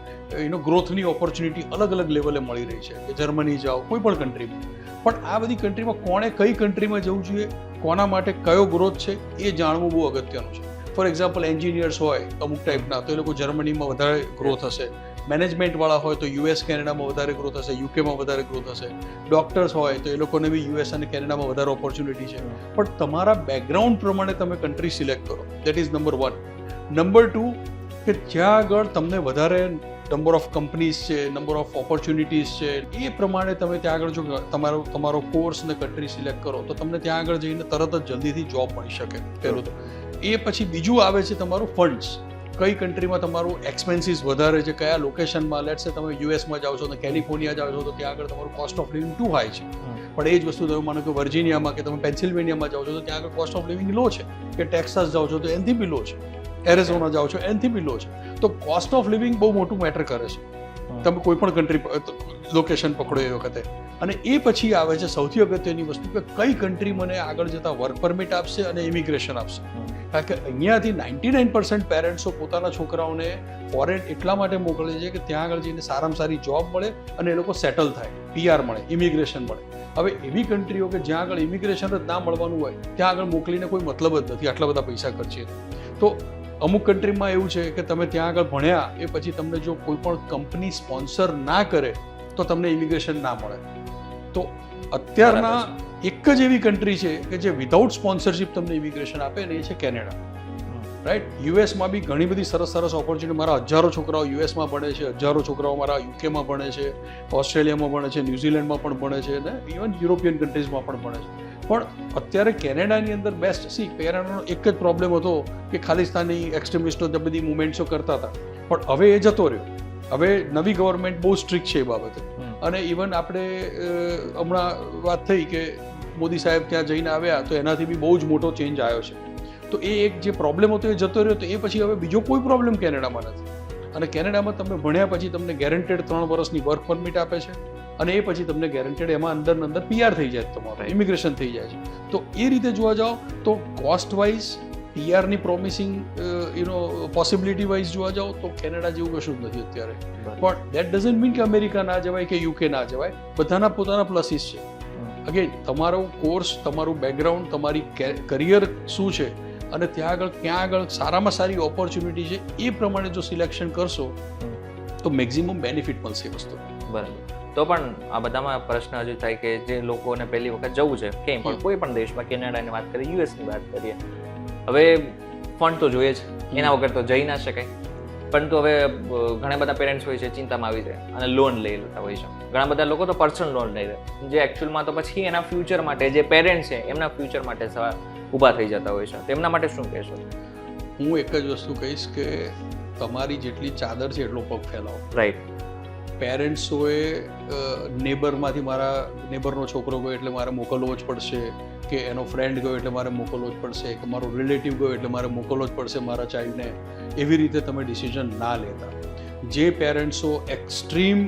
ગ્રોથની ઓપોર્ચ્યુનિટી અલગ અલગ લેવલે મળી રહી છે. કે જર્મની જાઓ, કોઈ પણ કન્ટ્રીમાં. પણ આ બધી કન્ટ્રીમાં કોણે કઈ કન્ટ્રીમાં જવું જોઈએ, કોના માટે કયો ગ્રોથ છે એ જાણવું બહુ અગત્યનું છે. ફોર એક્ઝામ્પલ એન્જિનિયર્સ હોય અમુક ટાઈપના તો એ લોકો જર્મનીમાં વધારે ગ્રોથ હશે, મેનેજમેન્ટવાળા હોય તો યુએસ કેનેડામાં વધારે ગ્રોથ હશે, યુકેમાં વધારે ગ્રોથ હશે, ડોક્ટર્સ હોય તો એ લોકોને બી યુએસ અને કેનેડામાં વધારે ઓપોર્ચ્યુનિટી છે. પણ તમારા બેકગ્રાઉન્ડ પ્રમાણે તમે કન્ટ્રી સિલેક્ટ કરો. That is number 1. નંબર 2 કે જ્યાં આગળ તમને વધારે નંબર ઓફ કંપનીઝ છે, નંબર ઓફ ઓપોર્ચ્યુનિટીઝ છે, એ પ્રમાણે તમે ત્યાં આગળ જો તમારો કોર્સ ને કન્ટ્રી સિલેક્ટ કરો તો તમને ત્યાં આગળ જઈને તરત જ જલ્દીથી જોબ મળી શકે. પહેલું તો એ પછી બીજું આવે છે તમારું ફંડ્સ. કઈ કન્ટ્રીમાં તમારું એક્સપેન્સીસ વધારે છે, કયા લોકેશનમાં. લેટ્સ સે તમે યુએસમાં જાઓ છો ને કેલિફોર્નિયા જાઓ છો તો ત્યાં આગળ તમારું cost of living two high છે. પણ એ જ વસ્તુ તમે માનો કે વર્જિનિયામાં કે તમે પેન્સિલ્વેનિયામાં જાઓ છો તો ત્યાં આગળ કોસ્ટ ઓફ લિવિંગ લો છે, કે ટેક્સાસ જાઓ છો તો એનથી બી લો છે, એરિઝોના જાઓ છો એનથી બી લો છે. તો કોસ્ટ ઓફ લિવિંગ બહુ મોટું મેટર કરે છે તમે કોઈ પણ કન્ટ્રી લોકેશન પકડો એ વખતે. અને એ પછી આવે છે સૌથી અગત્યની વસ્તુ કે કઈ કન્ટ્રી મને આગળ જતા વર્ક પરમિટ આપશે અને ઇમિગ્રેશન આપશે. કારણ કે અહીંયાથી 99% પેરેન્ટ્સો પોતાના છોકરાઓને ફોરેન એટલા માટે મોકલે છે કે ત્યાં આગળ જઈને સારામાં સારી જોબ મળે અને એ લોકો સેટલ થાય, પીઆર મળે, ઇમિગ્રેશન મળે. હવે એવી કન્ટ્રીઓ કે જ્યાં આગળ ઇમિગ્રેશન જ ના મળવાનું હોય ત્યાં આગળ મોકલીને કોઈ મતલબ જ નથી, આટલા બધા પૈસા ખર્ચીએ. તો અમુક કન્ટ્રીમાં એવું છે કે તમે ત્યાં આગળ ભણ્યા એ પછી તમને જો કોઈ પણ કંપની સ્પોન્સર ના કરે તો તમને ઇમિગ્રેશન ના મળે. તો અત્યારના એક જ એવી કન્ટ્રી છે કે જે વિધાઉટ સ્પોન્સરશિપ તમને ઇમિગ્રેશન આપે ને એ છે કેનેડા. રાઈટ? યુએસમાં બી ઘણી બધી સરસ ઓપોર્ચ્યુનિટી. મારા હજારો છોકરાઓ યુએસમાં ભણે છે, હજારો છોકરાઓ મારા યુકેમાં ભણે છે, ઓસ્ટ્રેલિયામાં ભણે છે, ન્યુઝીલેન્ડમાં પણ ભણે છે ને ઇવન યુરોપિયન કન્ટ્રીઝમાં પણ ભણે છે. પણ અત્યારે કેનેડાની અંદર બેસ્ટ કેનેડાનો એક જ પ્રોબ્લેમ હતો કે ખાલિસ્તાની એક્સ્ટ્રીમિસ્ટો બધી મુવમેન્ટ્સો કરતા હતા, પણ હવે એ જતો રહ્યો. હવે નવી ગવર્મેન્ટ બહુ સ્ટ્રિક્ટ છે એ બાબતે. અને ઇવન આપણે હમણાં વાત થઈ કે મોદી સાહેબ ત્યાં જઈને આવ્યા તો એનાથી બી બહુ જ મોટો ચેન્જ આવ્યો છે. તો એ એક જે પ્રોબ્લેમ હતો એ જતો રહ્યો, તો એ પછી હવે બીજો કોઈ પ્રોબ્લેમ કેનેડામાં નથી. અને કેનેડામાં તમે ભણ્યા પછી તમને ગેરંટેડ 3 વર્ષની વર્ક પરમિટ આપે છે, અને એ પછી તમને ગેરંટેડ એમાં અંદર PR થઈ જાય, તમારું ઇમિગ્રેશન થઈ જાય છે. તો એ રીતે જોવા જાઓ તો કોસ્ટ વાઇઝ PRની પ્રોમિસિંગ પોસિબિલિટી વાઇઝ જોવા જાઓ તો કેનેડા જેવું કશું જ નથી અત્યારે. પણ દેટ ડઝન્ટ મીન કે અમેરિકા ના જવાય કે UK ના જવાય, બધાના પોતાના પ્લસીસ છે. અગેન તમારો કોર્સ, તમારું બેકગ્રાઉન્ડ, તમારી કરિયર શું છે, અને ત્યાં આગળ સારામાં સારી ઓપોર્ચ્યુનિટી છે, એ પ્રમાણે જો સિલેક્શન કરશો તો મેક્સિમમ બેનિફિટ મળશે વસ્તુ. બરાબર. તો પણ આ બધામાં પ્રશ્ન હજુ થાય કે જે લોકોને પહેલી વખત જવું છે કેમ પણ કોઈ પણ દેશમાં, કેનેડાની વાત કરીએ, US ની વાત કરીએ, હવે ફંડ તો જોઈએ જ, એના વગર તો જઈ ના શકાય. પરંતુ હવે ઘણા બધા પેરેન્ટ્સ હોય છે ચિંતામાં આવી જાય અને લોન લઈ લેતા હોય છે. ઘણા બધા લોકો તો પર્સનલ લોન લઈ લે, જે એકચ્યુઅલમાં તો પછી એના ફ્યુચર માટે, જે પેરેન્ટ્સ છે એમના ફ્યુચર માટે ઊભા થઈ જતા હોય છે. તેમના માટે શું કહેશો? હું એક જ વસ્તુ કહીશ કે તમારી જેટલી ચાદર છે એટલો પગ ફેલાવો. રાઈટ. પેરેન્ટ્સોએ નેબરમાંથી મારા નેબરનો છોકરો ગયો એટલે મારે મોકલવો જ પડશે, કે એનો ફ્રેન્ડ ગયો એટલે મારે મોકલવો જ પડશે, કે મારો રિલેટિવ ગયો એટલે મારે મોકલવો જ પડશે મારા ચાઇલ્ડને, એવી રીતે તમે ડિસિઝન ના લેતા. જે પેરેન્ટ્સો એક્સ્ટ્રીમ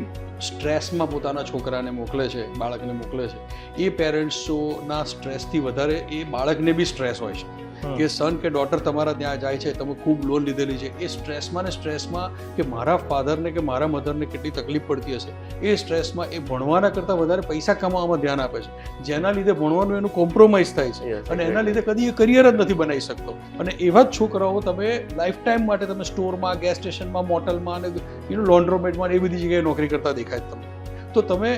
સ્ટ્રેસમાં પોતાના છોકરાને મોકલે છે, બાળકને મોકલે છે, એ પેરેન્ટ્સોના સ્ટ્રેસથી વધારે એ બાળકને બી સ્ટ્રેસ હોય છે કે સન કે ડોટર તમારા ત્યાં જાય છે, તમે ખૂબ લોન લીધેલી છે, એ સ્ટ્રેસમાં કે મારા ફાધરને કે મારા મધરને કેટલી તકલીફ પડતી હશે, એ સ્ટ્રેસમાં એ ભણવાના કરતાં વધારે પૈસા કમાવામાં ધ્યાન આપે છે, જેના લીધે ભણવાનું એનું કોમ્પ્રોમાઇઝ થાય છે, અને એના લીધે કદી એ કરિયર જ નથી બનાવી શકતો. અને એવા જ છોકરાઓ તમે લાઈફ ટાઈમ માટે તમે સ્ટોરમાં, ગેસ સ્ટેશનમાં, મોટલમાં અને લોન્ડ્રોમેટમાં એ બધી જગ્યાએ નોકરી કરતા દેખાય તમને. તો તમે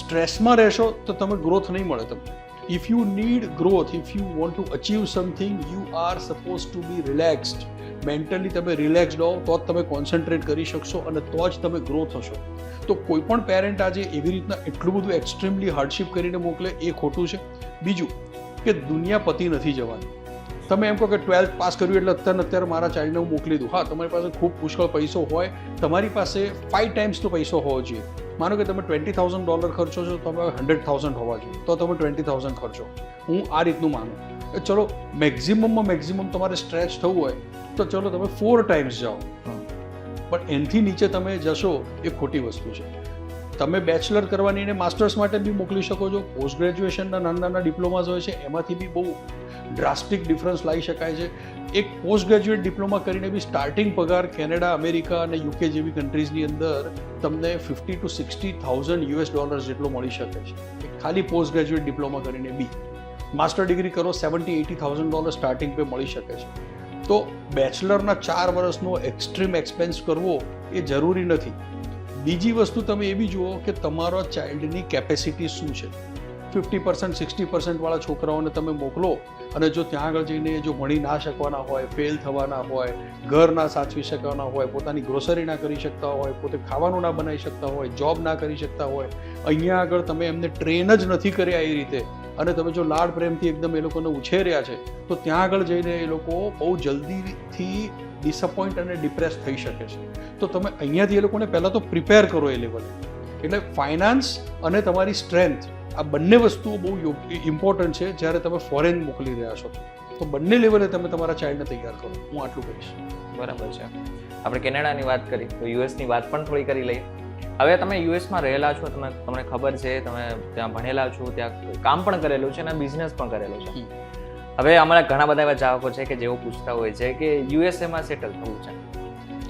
સ્ટ્રેસમાં રહેશો તો તમે ગ્રોથ નહીં મળે તમને. If you need growth, if you want to achieve something, you are supposed to be relaxed. Mentally તમે રિલેક્સ્ડ હો તો જ તમે કોન્સન્ટ્રેટ કરી શકશો, અને તો જ તમે ગ્રો થશો. તો કોઈ પણ પેરેન્ટ આજે એવી રીતના એટલું બધું એક્સ્ટ્રીમલી હાર્ડશિપ કરીને મોકલે એ ખોટું છે. બીજું કે દુનિયા પતી નથી જવાની. તમે એમ કહો કે 12th પાસ કર્યું એટલે અત્યારે મારા ચાઇલ્ડને હું મોકલી દઉં. હા, તમારી પાસે ખૂબ પુષ્કળ પૈસો હોય, તમારી પાસે 5 times તો પૈસો હોવો જોઈએ. માનો કે તમે $20,000 ખર્ચો છો, તમે 100,000 હોવા જોઈએ, તો તમે 20,000 ખર્ચો. હું આ રીતનું માનું. ચલો મેક્સિમમ તમારે સ્ટ્રેચ થવું હોય તો ચલો તમે 4 times જાઓ, પણ એનાથી નીચે તમે જશો એ ખોટી વસ્તુ છે. તમે બેચલર કરવાની અને માસ્ટર્સ માટે બી મોકલી શકો છો. પોસ્ટ ગ્રેજ્યુએશનના નાના ડિપ્લોમાસ હોય છે, એમાંથી બી બહુ ડ્રાસ્ટિક ડિફરન્સ લાવી શકાય છે. એક પોસ્ટ ગ્રેજ્યુએટ ડિપ્લોમા કરીને બી સ્ટાર્ટિંગ પગાર કેનેડા, અમેરિકા અને UK જેવી કન્ટ્રીઝની અંદર તમને $50,000 to $60,000 જેટલો મળી શકે છે, ખાલી પોસ્ટ ગ્રેજ્યુએટ ડિપ્લોમા કરીને બી. માસ્ટર ડિગ્રી કરો $70,000-80,000 સ્ટાર્ટિંગ પે મળી શકે છે. તો બેચલરના 4 વર્ષનો એક્સ્ટ્રીમ એક્સપેન્સ કરવો એ જરૂરી નથી. બીજી વસ્તુ તમે એ બી જુઓ કે તમારા ચાઇલ્ડની કેપેસિટી શું છે. 50% 60% વાળા છોકરાઓને તમે મોકલો, અને જો ત્યાં આગળ જઈને જો ભણી ના શકવાના હોય, ફેલ થવાના હોય, ઘર ના સાચવી શકવાના હોય, પોતાની ગ્રોસરી ના કરી શકતા હોય, પોતે ખાવાનું ના બનાવી શકતા હોય, જોબ ના કરી શકતા હોય, અહીંયા આગળ તમે એમને ટ્રેન જ નથી કર્યા એ રીતે, અને તમે જો લાડ પ્રેમથી એકદમ એ લોકોને ઉછેર્યા છે, તો ત્યાં આગળ જઈને એ લોકો બહુ જલ્દીથી ડિસઅપોઇન્ટ અને ડિપ્રેસ થઈ શકે છે. તો તમે અહીંયાથી એ લોકોને પહેલાં તો પ્રિપેર કરો એ લેવલે. એટલે ફાઇનાન્સ અને તમારી સ્ટ્રેન્થ, આ બંને વસ્તુઓ બહુ ઇમ્પોર્ટન્ટ છે જ્યારે તમે ફોરેન મોકલી રહ્યા છો. તો બંને લેવલે તમે તમારા ચાઇલ્ડને તૈયાર કરો. હું આટલું કહીશ. બરાબર છે. આપણે કેનેડાની વાત કરી તો યુએસની વાત પણ થોડી કરી લઈએ. હવે તમે યુએસમાં રહેલા છો, તમને ખબર છે, તમે ત્યાં ભણેલા છો, ત્યાં કામ પણ કરેલું છે અને બિઝનેસ પણ કરેલો છે. હવે અમારા ઘણા બધા એવા ચાહકો છે કે જેઓ પૂછતા હોય છે કે યુએસએમાં સેટલ થવું છે,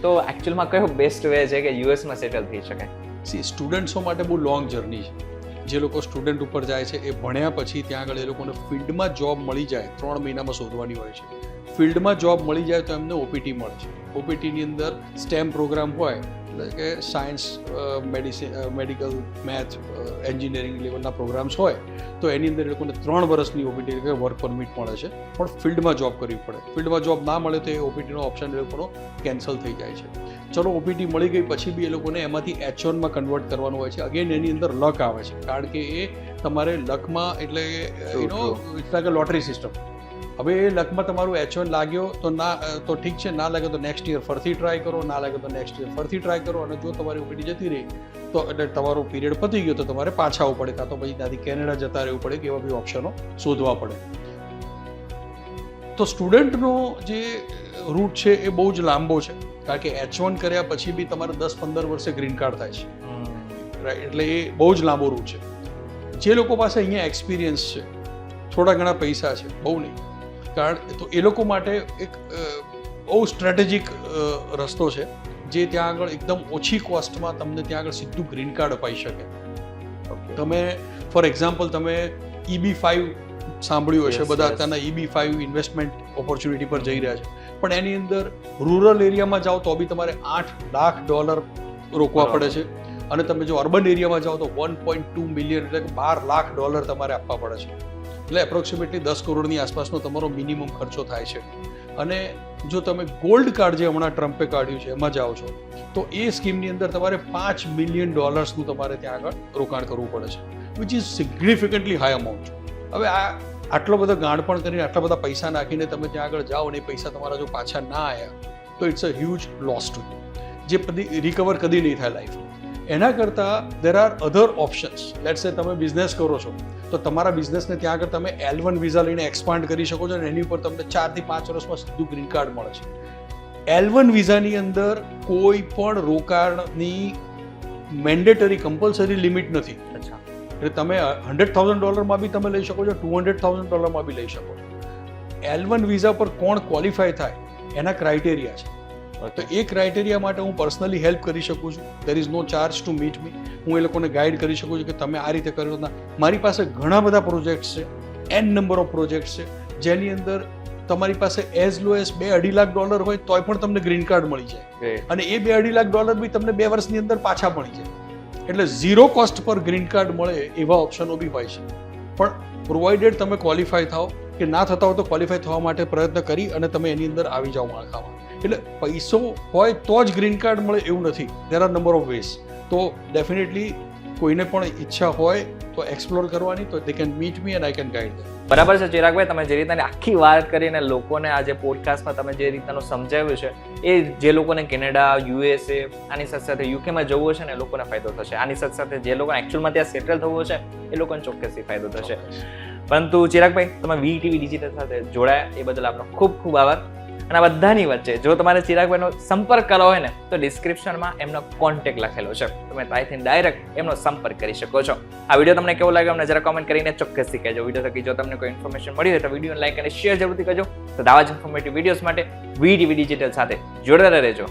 તો એકચ્યુઅલમાં કયો બેસ્ટ વે છે કે યુએસમાં સેટલ થઈ શકાય? સ્ટુડન્ટ્સો માટે બહુ લોંગ જર્ની છે. જે લોકો સ્ટુડન્ટ ઉપર જાય છે એ ભણ્યા પછી ત્યાં આગળ એ લોકોને ફિલ્ડમાં જોબ મળી જાય, 3 મહિનામાં શોધવાની હોય છે. ફિલ્ડમાં જોબ મળી જાય તો એમને OPT મળે છે. OPTની અંદર STEM પ્રોગ્રામ હોય, એટલે કે સાયન્સ, મેડિકલ, મેથ, એન્જિનિયરિંગ લેવલના પ્રોગ્રામ્સ હોય, તો એની અંદર એ લોકોને 3 વર્ષની OPT એટલે કે વર્ક પરમિટ મળે છે. પણ ફિલ્ડમાં જોબ કરવી પડે. ફિલ્ડમાં જોબ ના મળે તો એ OPTનો ઓપ્શન એ લોકોનો કેન્સલ થઈ જાય છે. ચલો OPT મળી ગઈ પછી બી એ લોકોને એમાંથી H1માં કન્વર્ટ કરવાનું હોય છે. અગેન એની અંદર લક આવે છે, કારણ કે એ તમારે લકમાં એટલે it's like a lottery system. હવે એ લકમાં તમારું H1 લાગ્યો તો ઠીક છે, ના લાગે તો નેક્સ્ટ યર ફરથી ટ્રાય કરો, ના લાગે તો નેક્સ્ટ યર ફરથી ટ્રાય કરો. અને જો તમારી ઓપીડી જતી રહી તો એટલે તમારો પીરિયડ પતી ગયો તો તમારે પાછા આવવું પડે, કાં તો પછી ત્યાંથી કેનેડા જતા રહેવું પડે કે એવા બી ઓપ્શનો શોધવા પડે. તો સ્ટુડન્ટનો જે રૂટ છે એ બહુ જ લાંબો છે, કારણ કે H1 કર્યા પછી બી તમારે 10-15 વર્ષે ગ્રીન કાર્ડ થાય છે, રાઈટ? એટલે એ બહુ જ લાંબો રૂટ છે. જે લોકો પાસે અહીંયા એક્સપિરિયન્સ છે, થોડા ઘણા પૈસા છે, બહુ નહીં, કારણ તો એ લોકો માટે એક બહુ સ્ટ્રેટેજિક રસ્તો છે, જે ત્યાં આગળ એકદમ ઓછી કોસ્ટમાં તમને ત્યાં આગળ સીધું ગ્રીન કાર્ડ અપાઈ શકે. તમે ફોર એક્ઝામ્પલ તમે EB-5 સાંભળ્યું હશે, બધા અત્યારના EB-5 ઇન્વેસ્ટમેન્ટ ઓપોર્ચ્યુનિટી પર જઈ રહ્યા છે, પણ એની અંદર રૂરલ એરિયામાં જાઓ તો બી તમારે $8 લાખ રોકવા પડે છે, અને તમે જો અર્બન એરિયામાં જાઓ તો 1.2 મિલિયન એટલે કે $12 લાખ તમારે આપવા પડે છે. એટલે એપ્રોક્સિમેટલી 10 કરોડની આસપાસનો તમારો મિનિમમ ખર્ચો થાય છે. અને જો તમે ગોલ્ડ કાર્ડ જે હમણાં ટ્રમ્પે કાઢ્યું છે એમાં જાઓ છો તો એ સ્કીમની અંદર તમારે $5 મિલિયન નું તમારે ત્યાં આગળ રોકાણ કરવું પડે છે, which is significantly high amount. હવે આટલો બધો ગાંડપણ કરીને આટલા બધા પૈસા નાખીને તમે ત્યાં આગળ જાઓ અને એ પૈસા તમારા જો પાછા ના આવ્યા તો it's a huge loss to you, જે રિકવર કદી નહીં થાય લાઈફ. એના કરતાં there are other options. Let's say તમે બિઝનેસ કરો છો તો તમારા બિઝનેસને ત્યાં આગળ તમે L1 વિઝા લઈને એક્સપાન્ડ કરી શકો છો, અને એની ઉપર તમને 4 થી 5 વર્ષમાં સીધું ગ્રીન કાર્ડ મળે છે. L1 વિઝાની અંદર કોઈ પણ રોકાણની મેન્ડેટરી કમ્પલસરી લિમિટ નથી. એટલે તમે $100,000 બી તમે લઈ શકો છો, $200,000 બી લઈ શકો છો. L1 વિઝા પર કોણ ક્વોલિફાય થાય એના ક્રાઇટેરિયા છે. તો એ ક્રાઇટેરિયા માટે હું પર્સનલી હેલ્પ કરી શકું છું. There is no charge to meet me. હું એ લોકોને ગાઈડ કરી શકું છું કે તમે આ રીતે કરો. મારી પાસે ઘણા બધા પ્રોજેક્ટ્સ છે, n નંબર ઓફ પ્રોજેક્ટ્સ છે, જેની અંદર તમારી પાસે એઝ લો એઝ $2-2.5 લાખ હોય તોય પણ તમને ગ્રીન કાર્ડ મળી જાય, અને એ $2-2.5 લાખ બી તમને 2 વર્ષની અંદર પાછા મળી જાય. એટલે ઝીરો કોસ્ટ પર ગ્રીન કાર્ડ મળે એવા ઓપ્શનો બી હોય છે. પણ પ્રોવાઇડેડ તમે ક્વોલિફાય થાઓ, કે ના થતા હોય તો ક્વોલિફાય થવા માટે પ્રયત્ન કરી અને તમે એની અંદર આવી જાઓ માળખામાં. એટલે પૈસો હોય તો જ ગ્રીન કાર્ડ મળે એવું નથી. There are number of ways. તો ડેફિનેટલી કોઈને પણ ઈચ્છા હોય તો એક્સપ્લોર કરવાની, તો they can meet me and I can guide them. બરાબર છે ચિરાગભાઈ, તમે જે રીતના આખી વાત કરીને લોકોને આજે પોડકાસ્ટમાં તમે જે રીતનું સમજાવ્યું છે, એ જે લોકોને કેનેડા, USA, આની સાથે સાથે યુકેમાં જવું છે ને એ લોકોને ફાયદો થશે. આની સાથે સાથે જે લોકોને એકચ્યુઅલમાં ત્યાં સેટલ થવું છે એ લોકોને ચોક્કસથી ફાયદો થશે. પરંતુ ચિરાગભાઈ, તમે VTV ડિજિટલ સાથે જોડાયા એ બદલ આપનો ખૂબ ખૂબ આભાર. અને આ બધાની વચ્ચે જો તમારે ચિરાગભાઈનો સંપર્ક કરવો હોય ને તો ડિસ્ક્રિપ્શનમાં એમનો કોન્ટેક્ટ લખેલો છે, તમે ત્યાંથી ડાયરેક્ટ એમનો સંપર્ક કરી શકો છો. આ વિડીયો તમને કેવો લાગ્યો અમને જરા કોમેન્ટ કરીને ચોક્કસથી કહેજો. વિડીયો થકી જો તમને કોઈ ઇન્ફોર્મેશન મળી હોય તો વિડીયો લાઈક અને શેર જરૂરથી કરજો. તો આવા જ ઇન્ફોર્મેટિવ વિડીયોઝ માટે VTV ડિજિટલ સાથે જોડાયેલા રહેજો.